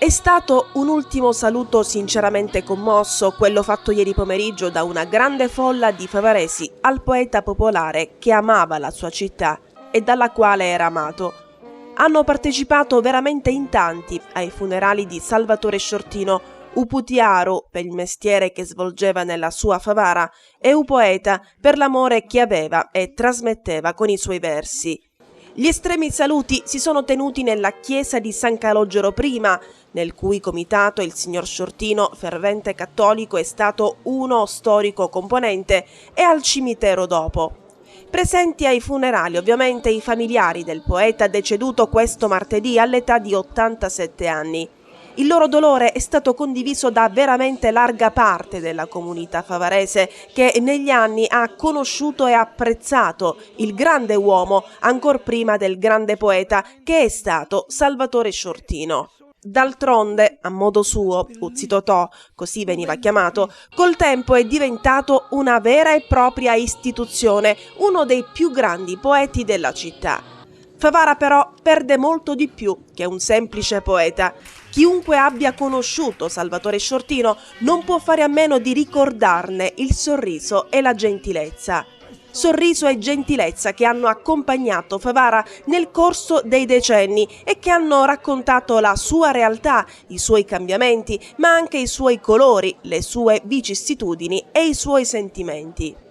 È stato un ultimo saluto sinceramente commosso, quello fatto ieri pomeriggio da una grande folla di favaresi al poeta popolare che amava la sua città e dalla quale era amato. Hanno partecipato veramente in tanti ai funerali di Salvatore Sciortino, uputiaro per il mestiere che svolgeva nella sua Favara e poeta per l'amore che aveva e trasmetteva con i suoi versi. Gli estremi saluti si sono tenuti nella chiesa di San Calogero prima, nel cui comitato il signor Sciortino, fervente cattolico, è stato uno storico componente, e al cimitero dopo. Presenti ai funerali ovviamente i familiari del poeta deceduto questo martedì all'età di 87 anni. Il loro dolore è stato condiviso da veramente larga parte della comunità favarese che negli anni ha conosciuto e apprezzato il grande uomo ancor prima del grande poeta che è stato Salvatore Sciortino. D'altronde, a modo suo, Uzzi Totò, così veniva chiamato, col tempo è diventato una vera e propria istituzione, uno dei più grandi poeti della città. Favara però perde molto di più che un semplice poeta. Chiunque abbia conosciuto Salvatore Sciortino non può fare a meno di ricordarne il sorriso e la gentilezza. Sorriso e gentilezza che hanno accompagnato Favara nel corso dei decenni e che hanno raccontato la sua realtà, i suoi cambiamenti, ma anche i suoi colori, le sue vicissitudini e i suoi sentimenti.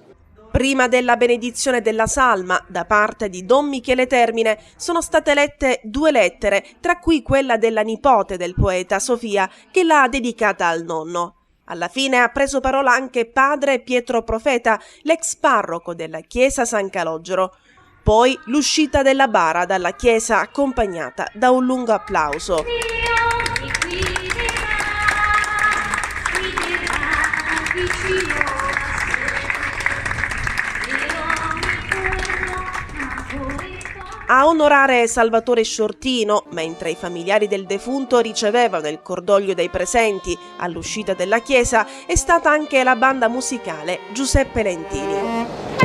Prima della benedizione della salma, da parte di Don Michele Termine, sono state lette 2 lettere, tra cui quella della nipote del poeta, Sofia, che l'ha dedicata al nonno. Alla fine ha preso parola anche padre Pietro Profeta, l'ex parroco della chiesa San Calogero. Poi l'uscita della bara dalla chiesa accompagnata da un lungo applauso. A onorare Salvatore Sciortino, mentre i familiari del defunto ricevevano il cordoglio dei presenti all'uscita della chiesa, è stata anche la banda musicale Giuseppe Lentini.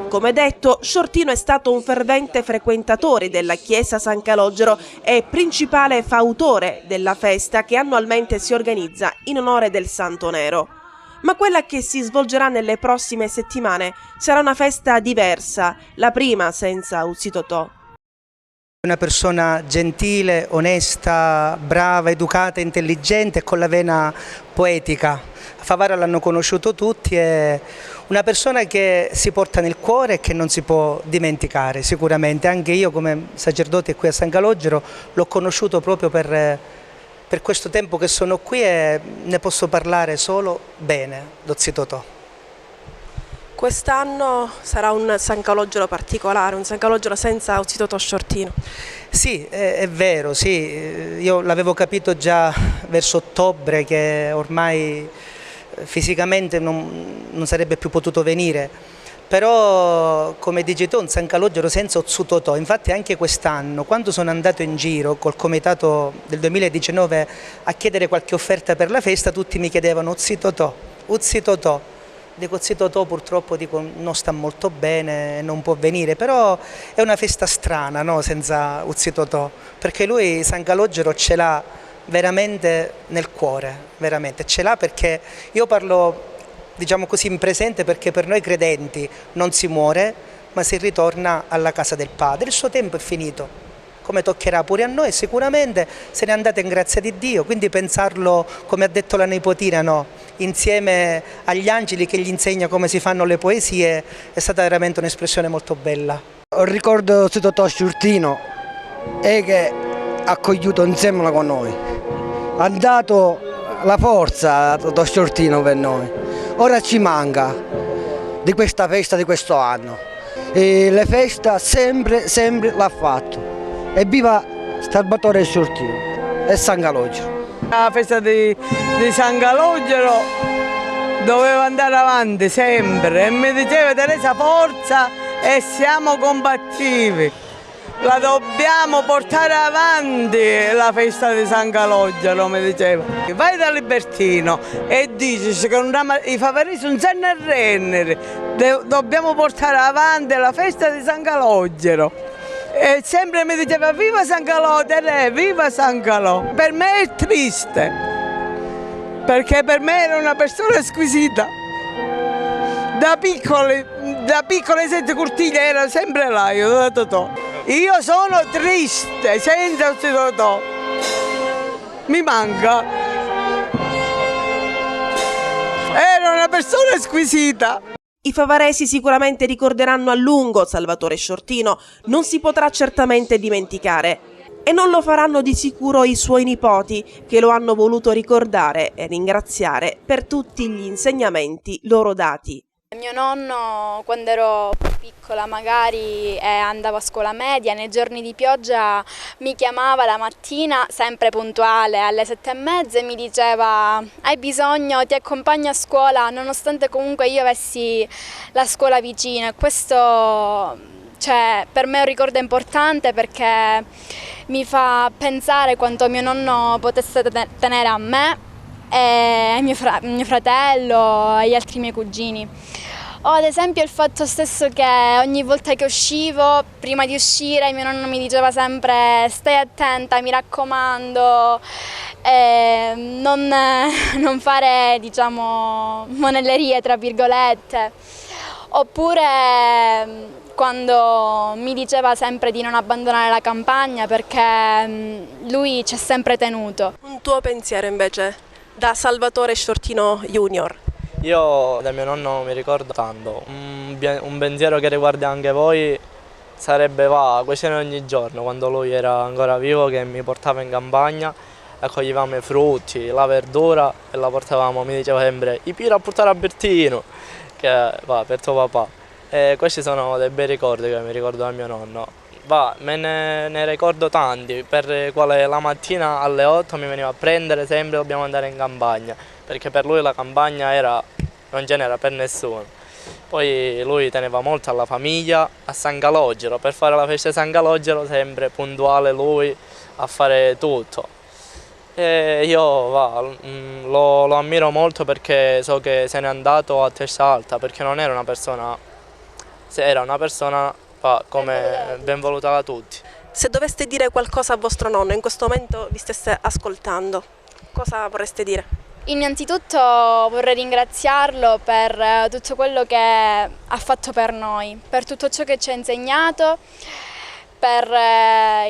Come detto, Sciortino è stato un fervente frequentatore della chiesa San Calogero e principale fautore della festa che annualmente si organizza in onore del Santo Nero. Ma quella che si svolgerà nelle prossime settimane sarà una festa diversa, la prima senza Uzzi Totò. Una persona gentile, onesta, brava, educata, intelligente e con la vena poetica. A Favara l'hanno conosciuto tutti, è una persona che si porta nel cuore e che non si può dimenticare sicuramente. Anche io come sacerdote qui a San Calogero l'ho conosciuto proprio per questo tempo che sono qui e ne posso parlare solo bene d'Uzzi Totò. Quest'anno sarà un San Calogero particolare, un San Calogero senza Uzzi Totò Sciortino. Sì, è vero, sì. Io l'avevo capito già verso ottobre che ormai fisicamente non sarebbe più potuto venire, però come dici tu un San Calogero senza Uzzi Totò. Infatti anche quest'anno quando sono andato in giro col comitato del 2019 a chiedere qualche offerta per la festa, tutti mi chiedevano Uzzi Totò, Uzzi Totò. Dico Uzzi Totò purtroppo non sta molto bene, non può venire, però è una festa strana, no? Senza Uzzi Totò, perché lui San Calogero ce l'ha veramente nel cuore, veramente ce l'ha, perché io parlo diciamo così in presente perché per noi credenti non si muore ma si ritorna alla casa del Padre, il suo tempo è finito. Come toccherà pure a noi, sicuramente se n'è andata in grazia di Dio, quindi pensarlo, come ha detto la nipotina, no? Insieme agli angeli che gli insegna come si fanno le poesie, è stata veramente un'espressione molto bella. Ricordo Uzzi Totò Sciortino e che ha accogliuto insieme con noi, ha dato la forza a Totò Sciortino per noi, ora ci manca di questa festa di questo anno e le feste sempre l'ha fatto. E viva Salvatore Sciortino e San Calogero. La festa di San Calogero doveva andare avanti sempre e mi diceva Teresa forza e siamo combattivi. La dobbiamo portare avanti la festa di San Calogero, mi diceva. Vai da Libertino e dici che i favoriti non sanno arrendere, dobbiamo portare avanti la festa di San Calogero. E sempre mi diceva viva San Calò, viva San Calò. Per me è triste, perché per me era una persona squisita. Da piccole 7 cortiglie era sempre là, io da Totò. Io sono triste senza Totò, mi manca. Era una persona squisita. I favaresi sicuramente ricorderanno a lungo Salvatore Sciortino, non si potrà certamente dimenticare. E non lo faranno di sicuro i suoi nipoti, che lo hanno voluto ricordare e ringraziare per tutti gli insegnamenti loro dati. Mio nonno, quando ero piccola magari andavo a scuola media, nei giorni di pioggia mi chiamava la mattina, sempre puntuale, alle 7:30 e mi diceva hai bisogno, ti accompagno a scuola, nonostante comunque io avessi la scuola vicina. E questo per me è un ricordo importante perché mi fa pensare quanto mio nonno potesse tenere a me e mio fratello e gli altri miei cugini. O ad esempio il fatto stesso che ogni volta che uscivo, prima di uscire mio nonno mi diceva sempre stai attenta, mi raccomando, non fare diciamo monellerie tra virgolette. Oppure quando mi diceva sempre di non abbandonare la campagna perché lui ci ha sempre tenuto. Un tuo pensiero invece da Salvatore Sciortino Junior? Io da mio nonno mi ricordo tanto, un pensiero che riguarda anche voi sarebbe cucina ogni giorno, quando lui era ancora vivo che mi portava in campagna, raccoglievamo i frutti, la verdura e la portavamo, mi diceva sempre i piro a portare a Bertino, che va per tuo papà. E questi sono dei bei ricordi che mi ricordo da mio nonno. Me ne ricordo tanti, per quale la mattina alle 8 mi veniva a prendere sempre, dobbiamo andare in campagna, perché per lui la campagna non ce n'era per nessuno. Poi lui teneva molto alla famiglia, a San Calogero, per fare la festa di San Calogero sempre puntuale lui a fare tutto. E io lo ammiro molto perché so che se n'è andato a testa alta, perché non era una persona, era una persona come ben voluta da tutti. Se doveste dire qualcosa a vostro nonno, in questo momento vi stesse ascoltando, cosa vorreste dire? Innanzitutto vorrei ringraziarlo per tutto quello che ha fatto per noi, per tutto ciò che ci ha insegnato, per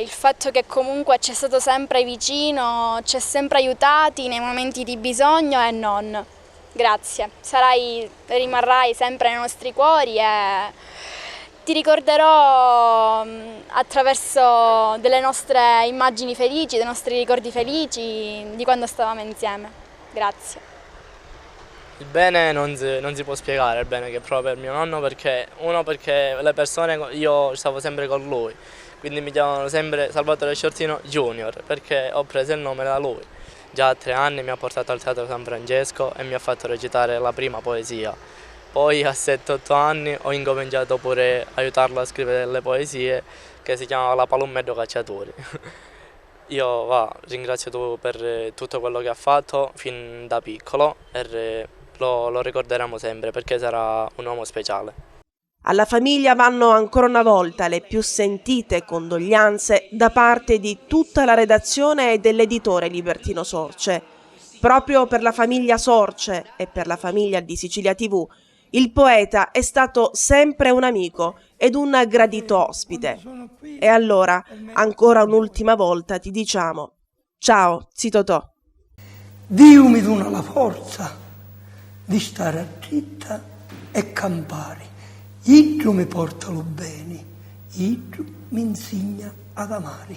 il fatto che comunque ci è stato sempre vicino, ci ha sempre aiutati nei momenti di bisogno e non. Grazie, rimarrai sempre nei nostri cuori e ti ricorderò attraverso delle nostre immagini felici, dei nostri ricordi felici di quando stavamo insieme. Grazie. Il bene non si può spiegare, il bene che provo per mio nonno, perché le persone, io stavo sempre con lui, quindi mi chiamano sempre Salvatore Sciortino Junior, perché ho preso il nome da lui. Già a 3 anni mi ha portato al Teatro San Francesco e mi ha fatto recitare la prima poesia. Poi a 7-8 anni ho incominciato pure a aiutarlo a scrivere delle poesie che si chiamava La Palummedo Cacciatori. Io ringrazio tu per tutto quello che ha fatto fin da piccolo e lo ricorderemo sempre perché sarà un uomo speciale. Alla famiglia vanno ancora una volta le più sentite condoglianze da parte di tutta la redazione e dell'editore Libertino Sorce. Proprio per la famiglia Sorce e per la famiglia di Sicilia TV, il poeta è stato sempre un amico ed un gradito ospite. E allora, ancora un'ultima volta ti diciamo ciao, Totò. Dio mi dona la forza di stare dritta e campare. Iddio mi porta lo bene, Iddio mi insegna ad amare.